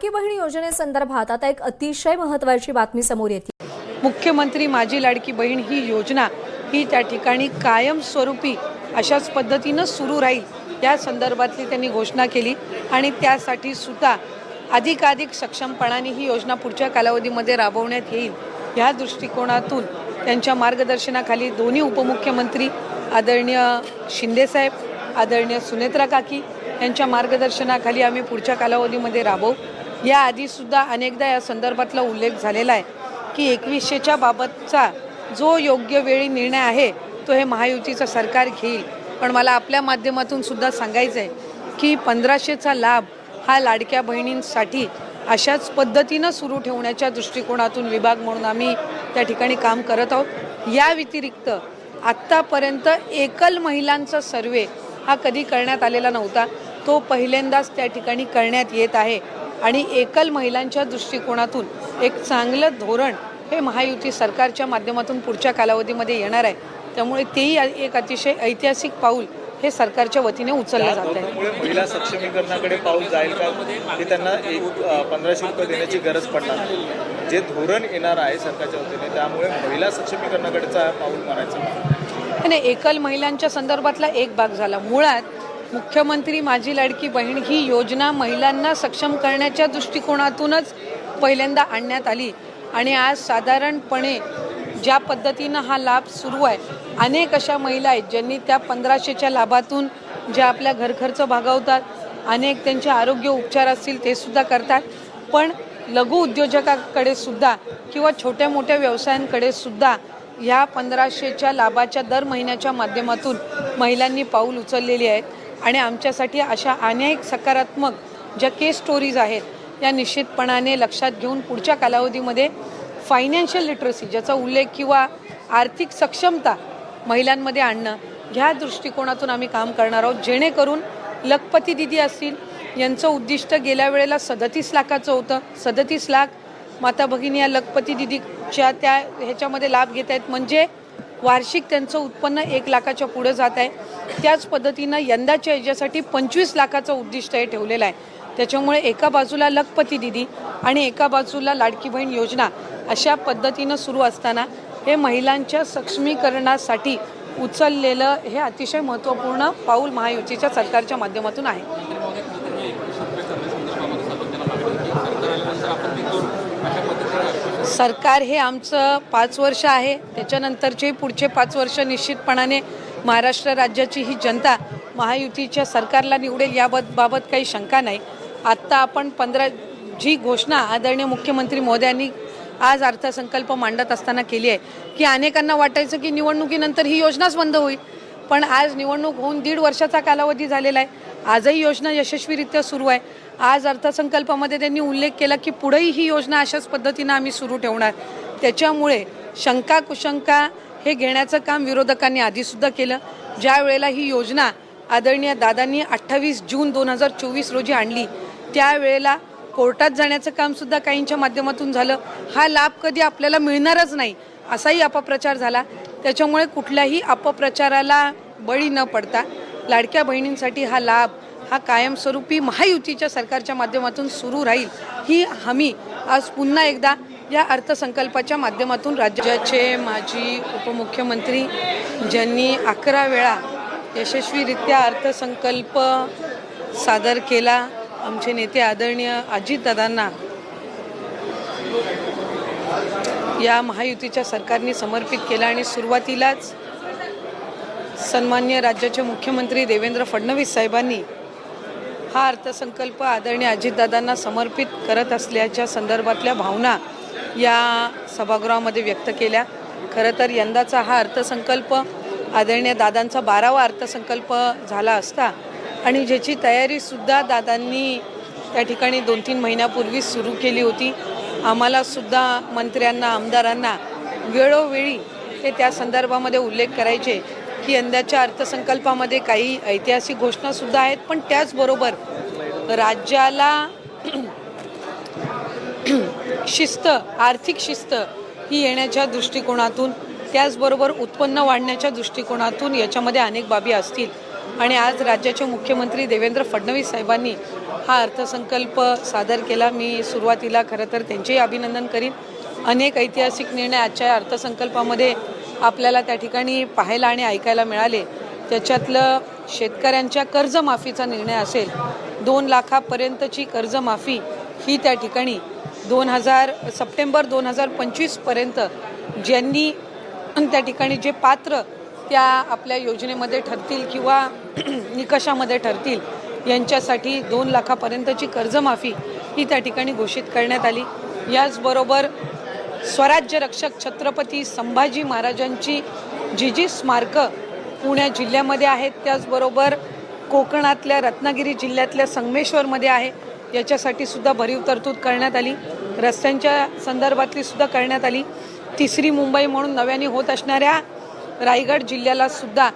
लाडकी बहीण योजनेसंदर्भात आता एक अतिशय महत्त्वाची बातमी समोर येते। मुख्यमंत्री माझी लाडकी बहीण ही योजना ही त्या ठिकाणी कायमस्वरूपी अशाच पद्धतीने सुरू राहील या संदर्भातली त्यांनी घोषणा केली आणि त्यासाठी सुद्धा अधिकाधिक सक्षमपणाने ही योजना पुढच्या कालावधीमध्ये राबवण्यात येईल या दृष्टिकोनातून त्यांच्या मार्गदर्शनाखाली दोन्ही उपमुख्यमंत्री आदरणीय शिंदे साहेब आदरणीय सुनेत्रा काकी यांच्या मार्गदर्शनाखाली आम्ही पुढच्या कालावधीमध्ये राबवू। याआधी सुद्धा अनेकदा या संदर्भातला उल्लेख झालेला आहे की 2100च्या बाबतचा जो योग्य वेळी निर्णय आहे तो हे महायुतीचं सरकार घेईल। पण मला आपल्या माध्यमातून सुद्धा सांगायचं आहे की 1500चा लाभ हा लाडक्या बहिणींसाठी अशाच पद्धतीनं सुरू ठेवण्याच्या दृष्टिकोनातून विभाग म्हणून आम्ही त्या ठिकाणी काम करत आहोत। या व्यतिरिक्त आत्तापर्यंत एकल महिलांचा सर्वे हा कधी करण्यात आलेला नव्हता, तो पहिल्यांदाच त्या ठिकाणी करण्यात येत आहे आणि एकल महिलांच्या दृष्टिकोनातून एक चांगलं धोरण हे महायुती सरकारच्या माध्यमातून पुढच्या कालावधीमध्ये येणार आहे। त्यामुळे तेही एक अतिशय ऐतिहासिक पाऊल हे सरकारच्या वतीने उचललं जात आहे। महिला सक्षमीकरणाकडे पाऊल जाईल का की त्यांना 1500 रुपये देण्याची गरज पडणार, जे धोरण येणार आहे सरकारच्या वतीने त्यामुळे महिला सक्षमीकरणाकडेचा पाऊल मारायचं आणि एकल महिलांच्या संदर्भातला एक भाग झाला। मुळात मुख्यमंत्री माझी लाडकी बहीण ही योजना महिलांना सक्षम करण्याच्या दृष्टिकोनातूनच पहिल्यांदा आणण्यात आली आणि आज साधारणपणे ज्या पद्धतीनं हा लाभ सुरू आहे अनेक अशा महिला आहेत ज्यांनी त्या 1500च्या लाभातून ज्या आपल्या घरखर्च भागवतात, अनेक त्यांचे आरोग्य उपचार असतील ते सुद्धा करतात, पण लघु उद्योजकाकडे सुद्धा किंवा छोट्या मोठ्या व्यवसायांकडे सुद्धा ह्या 1500च्या लाभाच्या दर महिन्याच्या माध्यमातून महिलांनी पाऊल उचललेली आहेत आणि आमच्यासाठी अशा अनेक सकारात्मक ज्या केस स्टोरीज आहेत या निश्चितपणाने लक्षात घेऊन पुढच्या कालावधीमध्ये फायनान्शियल लिटरसी ज्याचा उल्लेख किंवा आर्थिक सक्षमता महिलांमध्ये आणणं ह्या दृष्टिकोनातून आम्ही काम करणार आहोत, जेणेकरून लखपती दिदी असतील यांचं उद्दिष्ट गेल्या वेळेला 37 लाखाचं होतं। 37 लाख माता भगिनी या लखपती दिदीच्या त्या ह्याच्यामध्ये लाभ घेत आहेत, म्हणजे वार्षिक त्यांचं उत्पन्न 1 लाखाच्या पुढे जात आहे। त्याच पद्धतीनं यंदाच्या याच्यासाठी 25 लाखाचं उद्दिष्ट हे ठेवलेलं आहे। त्याच्यामुळे एका बाजूला लखपती दिदी आणि एका बाजूला लाडकी बहीण योजना अशा पद्धतीनं सुरू असताना हे महिलांच्या सक्षमीकरणासाठी उचललेलं हे अतिशय महत्त्वपूर्ण पाऊल महायुतीच्या सरकारच्या माध्यमातून आहे। सरकार हे आमचं 5 वर्ष आहे, त्याच्यानंतरचे पुढचे 5 वर्ष निश्चितपणाने महाराष्ट्र राज्याची ही जनता महायुतीच्या सरकारला निवडेल याबाबत काही शंका नाही। आत्ता आपण जी घोषणा आदरणीय मुख्यमंत्री महोदयांनी आज अर्थसंकल्प मांडत असताना केली आहे की अनेकांना वाटायचं की निवडणुकीनंतर ही योजनाच बंद होईल, पण आज निवडणूक होऊन 1.5 वर्षाचा कालावधी झालेला आहे, आजही योजना यशस्वीरित्या सुरू आहे। आज अर्थसंकल्पामध्ये त्यांनी उल्लेख केला की पुढेही ही योजना अशाच पद्धतीनं आम्ही सुरू ठेवणार। त्याच्यामुळे शंका कुशंका हे घेण्याचं काम विरोधकांनी आधीसुद्धा केलं। ज्या वेळेला ही योजना आदरणीय दादांनी 28 जून 2024 रोजी आणली त्यावेळेला कोर्टात जाण्याचं कामसुद्धा काहींच्या माध्यमातून झालं। हा लाभ कधी आपल्याला मिळणारच नाही असाही अपप्रचार झाला। त्याच्यामुळे कुठल्याही अपप्रचाराला बळी न पडता लाडक्या बहिणींसाठी हा लाभ हा कायमस्वरूपी महायुतीच्या सरकारच्या माध्यमातून सुरू राहील ही हमी आज पुन्हा एकदा या अर्थसंकल्पाच्या माध्यमातून राज्याचे माजी उपमुख्यमंत्री ज्यांनी 11 वेळा यशस्वीरित्या अर्थसंकल्प सादर केला, आमचे नेते आदरणीय अजितदादांना या महायुतीच्या सरकारने समर्पित केला आणि सुरुवातीलाच सन्माननीय राज्याचे मुख्यमंत्री देवेंद्र फडणवीस साहेबांनी हा अर्थसंकल्प आदरणीय अजितदादांना समर्पित करत असल्याच्या संदर्भातल्या भावना या सभागृहामध्ये व्यक्त केल्या। खरं तर यंदाचा हा अर्थसंकल्प आदरणीय दादांचा 12वा अर्थसंकल्प झाला असता आणि ज्याची तयारीसुद्धा दादांनी त्या ठिकाणी 2-3 महिन्यापूर्वी सुरू केली होती। आम्हाला सुद्धा मंत्र्यांना आमदारांना वेळोवेळी ते त्या संदर्भामध्ये उल्लेख करायचे की यंदाच्या अर्थसंकल्पामध्ये काही ऐतिहासिक घोषणासुद्धा आहेत, पण त्याचबरोबर राज्याला शिस्त आर्थिक शिस्त ही येण्याच्या दृष्टिकोनातून त्याचबरोबर उत्पन्न वाढण्याच्या दृष्टिकोनातून याच्यामध्ये अनेक बाबी असतील आणि आज राज्याचे मुख्यमंत्री देवेंद्र फडणवीस साहेबांनी हा अर्थसंकल्प सादर केला. मी सुरुवातीला खरं तर त्यांचेही अभिनंदन करीन. अनेक ऐतिहासिक निर्णय आजच्या या अर्थसंकल्पामध्ये आपल्याला त्या ठिकाणी पाहायला आणि ऐकायला मिळाले. त्याच्यातलं शेतकऱ्यांच्या कर्जमाफीचा निर्णय असेल, 2 लाखापर्यंतची कर्जमाफी ही त्या ठिकाणी सप्टेंबर 2025पर्यंत ज्यांनी त्या ठिकाणी जे पात्र त्या आपल्या योजनेमध्ये ठरतील किंवा निकषामध्ये ठरतील यांच्यासाठी 2 लाखापर्यंतची कर्जमाफी ही त्या ठिकाणी घोषित करण्यात आली. याचबरोबर स्वराज्य रक्षक छत्रपती संभाजी महाराजांची जी स्मारकं पुणे जिल्ह्यामध्ये आहेत, त्याचबरोबर कोकणातल्या रत्नागिरी जिल्ह्यातल्या संगमेश्वरमध्ये आहे, याच्यासाठी सुद्धा भरीव तरतूद करण्यात आली. रस्त्यांच्या संदर्भातली सुद्धा करण्यात आली. तिसरी मुंबई म्हणून नव्याने होत असणाऱ्या रायगड जिल्ह्याला सुद्धा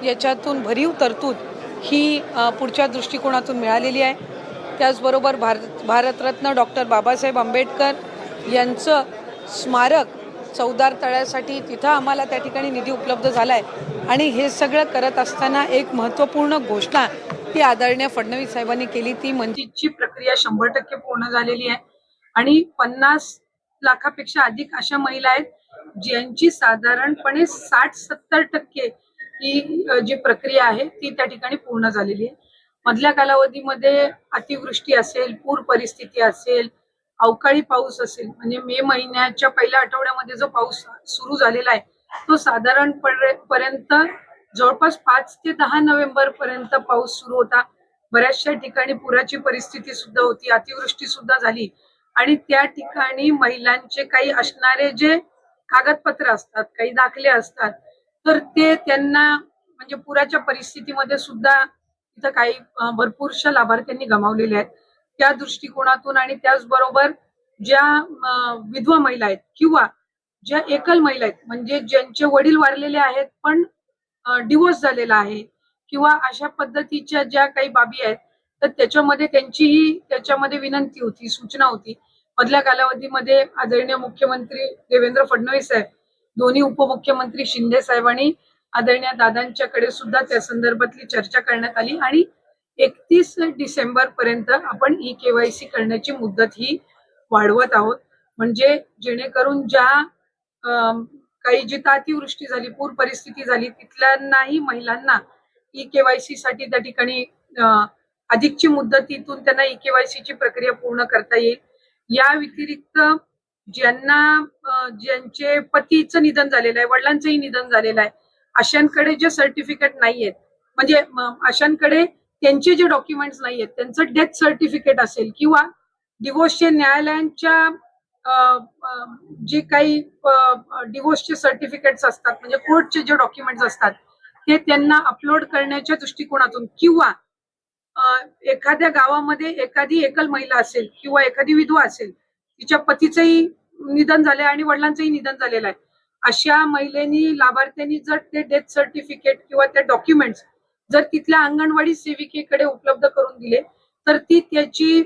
याच्यातून भरीव तरतूद ही पुढच्या दृष्टिकोनातून मिळालेली आहे. त्याचबरोबर भारतरत्न डॉक्टर बाबासाहेब आंबेडकर यांचं स्मारक चौदार तळ्यासाठी तिथं आम्हाला त्या ठिकाणी निधी उपलब्ध झाला आहे. आणि हे सगळं करत असताना एक महत्त्वपूर्ण घोषणा ही आदरणीय फडणवीस साहेबांनी केली, ती म्हणजे ची प्रक्रिया 100% पूर्ण झालेली आहे. आणि 50 लाखापेक्षा अधिक अशा महिला आहेत ज्यांची साधारणपणे 60-70% ही जी प्रक्रिया आहे ती त्या ठिकाणी पूर्ण झालेली आहे. मधल्या कालावधीमध्ये अतिवृष्टी असेल, पूर परिस्थिती असेल, अवकाळी पाऊस असेल, म्हणजे मे महिन्याच्या पहिल्या आठवड्यामध्ये जो पाऊस सुरू झालेला आहे तो साधारणपर्यंत जवळपास 5 ते 10 नोव्हेंबर पर्यंत पाऊस सुरू होता. बऱ्याचशा ठिकाणी पुराची परिस्थिती सुद्धा होती, अतिवृष्टी सुद्धा झाली. आणि त्या ठिकाणी महिलांचे काही असणारे जे कागदपत्र असतात, काही दाखले असतात, तर ते त्यांना म्हणजे पुराच्या परिस्थितीमध्ये सुद्धा तिथं काही भरपूरशा लाभार्थ्यांनी गमावलेले आहेत. त्या दृष्टिकोनातून आणि त्याचबरोबर ज्या विधवा महिला आहेत किंवा ज्या एकल महिला आहेत, म्हणजे ज्यांचे वडील वारलेले आहेत पण डिवोर्स झालेला आहे किंवा अशा पद्धतीच्या ज्या काही बाबी आहेत, तर त्याच्यामध्ये विनंती होती, सूचना होती. मधल्या कालावधीमध्ये आदरणीय मुख्यमंत्री देवेंद्र फडणवीस साहेब, दोन्ही उपमुख्यमंत्री शिंदे साहेबांनी आदरणीय दादांच्याकडे सुद्धा त्या संदर्भातली चर्चा करण्यात आली आणि 31 डिसेंबर पर्यंत आपण ई-केवायसी करण्याची मुदत ही वाढवत आहोत. म्हणजे जेणेकरून ज्या काही जिथं अतिवृष्टी झाली, पूर परिस्थिती झाली, तिथल्याही महिलांना ई-केवायसी साठी त्या ठिकाणी अधिकची मुदतीतून त्यांना ई-केवायसीची प्रक्रिया पूर्ण करता येईल. या व्यतिरिक्त ज्यांचे पतीचं निधन झालेलं आहे, वडिलांचंही निधन झालेलं आहे, अशांकडे जे सर्टिफिकेट नाहीयेत, म्हणजे अशांकडे त्यांचे जे डॉक्युमेंट्स नाहीयेत, त्यांचं डेथ सर्टिफिकेट असेल किंवा डिवोर्सचे न्यायालयांच्या जे काही डिवोर्सचे सर्टिफिकेट्स असतात, म्हणजे कोर्टचे जे डॉक्युमेंट्स असतात, ते त्यांना अपलोड करण्याच्या दृष्टिकोनातून किंवा एखाद्या गावामध्ये एखादी एकल महिला असेल किंवा एखादी विधवा असेल, तिच्या पतीचंही निधन झालंय आणि वडिलांचंही निधन झालेलं आहे, अशा महिलेनी लाभार्थ्यांनी जर ते डेथ सर्टिफिकेट किंवा ते डॉक्युमेंट्स जर तिथल्या अंगणवाडी सेविकेकडे उपलब्ध करून दिले, तर ती त्याची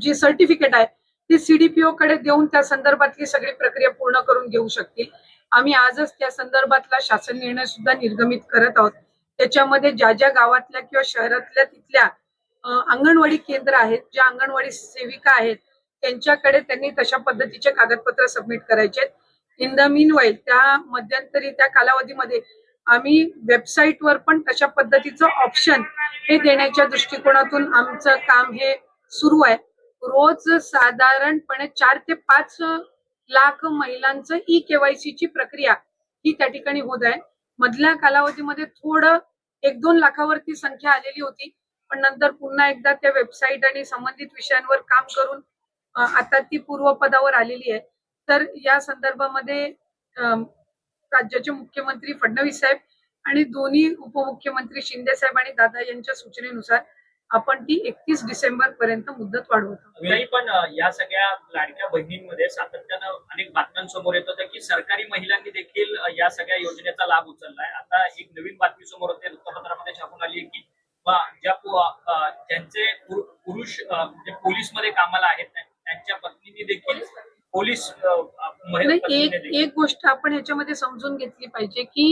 जे सर्टिफिकेट आहे ते सीडीपीओ कडे देऊन त्या संदर्भातली सगळी प्रक्रिया पूर्ण करून घेऊ शकतील. आम्ही आजच त्या संदर्भातला शासन निर्णय सुद्धा निर्गमित करत आहोत. त्याच्यामध्ये ज्या ज्या गावातल्या किंवा शहरातल्या तिथल्या अंगणवाडी केंद्र आहेत, ज्या अंगणवाडी सेविका आहेत, त्यांच्याकडे त्यांनी तशा पद्धतीचे कागदपत्र सबमिट करायचे. इन द मीन वाईल त्या मध्यंतरी त्या कालावधीमध्ये आम्ही वेबसाईटवर पण तशा पद्धतीचं ऑप्शन हे देण्याच्या दृष्टिकोनातून आमचं काम हे सुरू आहे. रोज साधारणपणे 4 ते 5 लाख महिलांचं ई-केवायसीची प्रक्रिया ही त्या ठिकाणी होत आहे. मधल्या कालावधीमध्ये थोडं 1-2 लाखावरती संख्या आलेली होती, पण नंतर पुन्हा एकदा त्या वेबसाईट आणि संबंधित विषयांवर काम करून आता ती पूर्वपदावर आलेली आहे. तर या संदर्भामध्ये राज्याचे मुख्यमंत्री फडणवीस साहेब आणि दोन्ही उपमुख्यमंत्री शिंदे साहेब आणि दादा यांच्या सूचनेनुसार आपण ती 31 डिसेंबर पर्यंत मुदत वाढवत आहोत. नाही, पण या सगळ्या लाडक्या बहिणींमध्ये सातत्यानं अनेक बातम्यांसमोर येत होत्या की सरकारी महिलांनी देखील या सगळ्या योजनेचा लाभ उचललाय. आता एक नवीन बातमी समोर होते, वृत्तपत्रामध्ये छापून आली आहे की ज्यांचे पुरुष म्हणजे पोलीस मध्ये कामाला आहेत त्यांच्या पत्नीने देखील पोलीस एक गोष्ट आपण ह्याच्यामध्ये समजून घेतली पाहिजे की